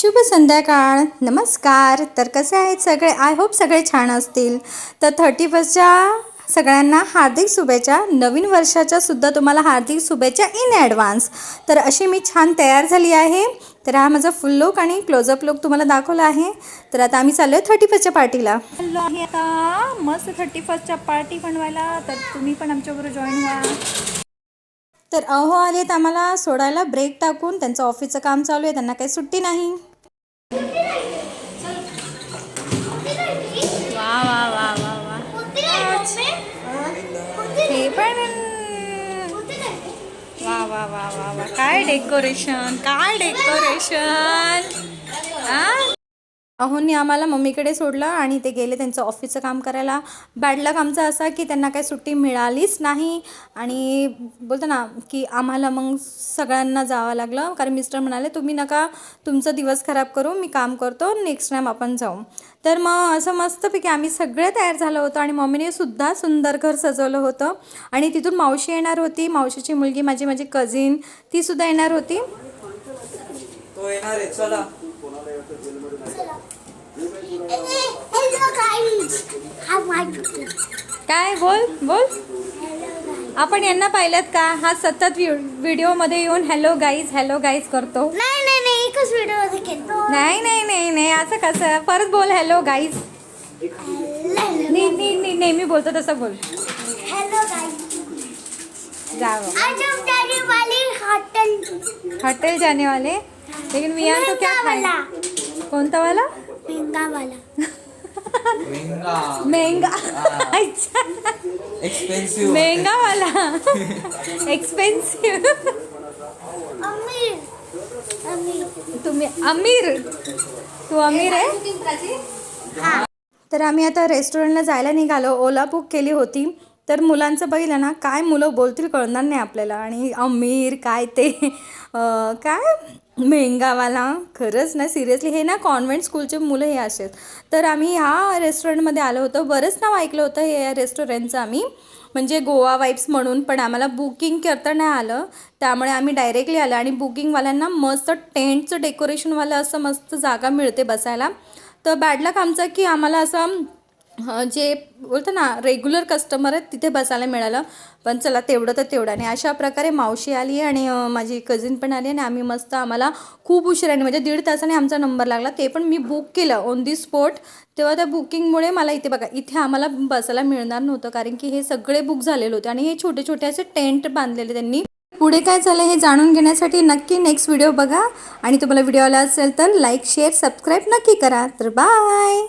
शुभ संध्याकाळ, नमस्कार. तर कसे आहेत सगळे? आय होप सगळे छान असतील. तर 31च्या सगळ्यांना हार्दिक शुभेच्छा. नवीन वर्षाच्या सुद्धा तुम्हाला हार्दिक शुभेच्छा इन ॲडव्हान्स. तर अशी मी छान तयार झाली आहे. तर हा माझा फुल लुक आणि क्लोजअप लुक तुम्हाला दाखवला आहे. तर आता आम्ही चाललो आहे 31च्या पार्टीला. चाललो आहे आता मस्त 31च्या पार्टी बनवायला. तर तुम्ही पण आमच्याबरोबर जॉईन व्हा. तर अहो आलेत आम्हाला सोडायला ब्रेक टाकून. त्यांचं ऑफिसचं काम चालू आहे, त्यांना काही सुट्टी नाही. वा वा वा वा वा. हे पण वा वा वा वा वा. काय डेकोरेशन, काय डेकोरेशन. अहोंनी आम्हाला मम्मीकडे सोडलं आणि ते गेले त्यांचं ऑफिसचं काम करायला. बॅड लक आमचा असा की त्यांना काही सुट्टी मिळालीच नाही आणि बोलतो ना की आम्हाला मग सगळ्यांना जावं लागलं. कारण मिस्टर म्हणाले तुम्ही नका तुमचा दिवस खराब करू, मी काम करतो, नेक्स्ट टाईम आपण जाऊ. तर मग असं मस्तपैकी आम्ही सगळे तयार झालो होतो आणि मम्मीने सुद्धा सुंदर घर सजवलं होतं. आणि तिथून मावशी येणार होती, मावशीची मुलगी माझी कझिन, ती सुद्धा येणार होती. काय बोल बोल. आपण यांना पाहिल्यात का? हा सतत व्हिडिओमध्ये येऊन हॅलो गाईज करतो. नाही एकच व्हिडिओ केलो. नाही असं कसं? परत बोल हॅलो गाईज. नेहमी बोलतो तसं बोल. हेलो गाइस, जाओ आज हम जाने वाले होटल जाने वाले. लेकिन मियाँ तो क्या खाएगा? कोणता वाला? महंगा वाला. महंगा. एक्सपेंसिव. महंगा वाला. एक्सपेन्सिव. अमीर. तुम्ही अमीर? तू अमीर आहे? तर आम्ही आता रेस्टॉरंटला जायला निघालो. ओला बुक केली होती. तर मुलांचं बघितलं ना, काय मुलं बोलतील कळणार नाही आपल्याला. आणि अमीर काय ते काय मेंगावाला. खरंच ना, सिरियसली हे ना कॉन्व्हेंट स्कूलचे मुलं हे असेल. तर आम्ही ह्या रेस्टॉरंटमध्ये आलो होतो. बरंच नाव ऐकलं होतं हे रेस्टॉरंटचं आम्ही, म्हणजे गोवा वाईब्स म्हणून. पण आम्हाला बुकिंग करता नाही आलं, त्यामुळे आम्ही डायरेक्टली आलो. आणि बुकिंगवाल्यांना मस्त टेंटचं डेकोरेशनवालं असं मस्त जागा मिळते बसायला. तर बॅड लक आमचं की आम्हाला असं जे बोलतो ना रेग्युलर कस्टमर आहेत तिथे बसायला मिळालं. पण चला तेवढं तर तेवढं. आणि अशा प्रकारे मावशी आली आणि माझी कझिन पण आली आणि आम्ही मस्त, आम्हाला खूप उशिराने म्हणजे 1.5 तासाने आमचा नंबर लागला. ते पण मी बुक केलं ऑन दी स्पॉट. तेव्हा त्या बुकिंगमुळे मला इथे बघा, इथे आम्हाला बसायला मिळणार नव्हतं कारण की हे सगळे बुक झालेले होते. आणि हे छोटे छोटे असे टेंट बांधलेले त्यांनी. पुढे काय झालं हे जाणून घेण्यासाठी नक्की नेक्स्ट व्हिडिओ बघा. आणि तुम्हाला व्हिडिओ आला असेल तर लाईक शेअर सबस्क्राईब नक्की करा. तर बाय.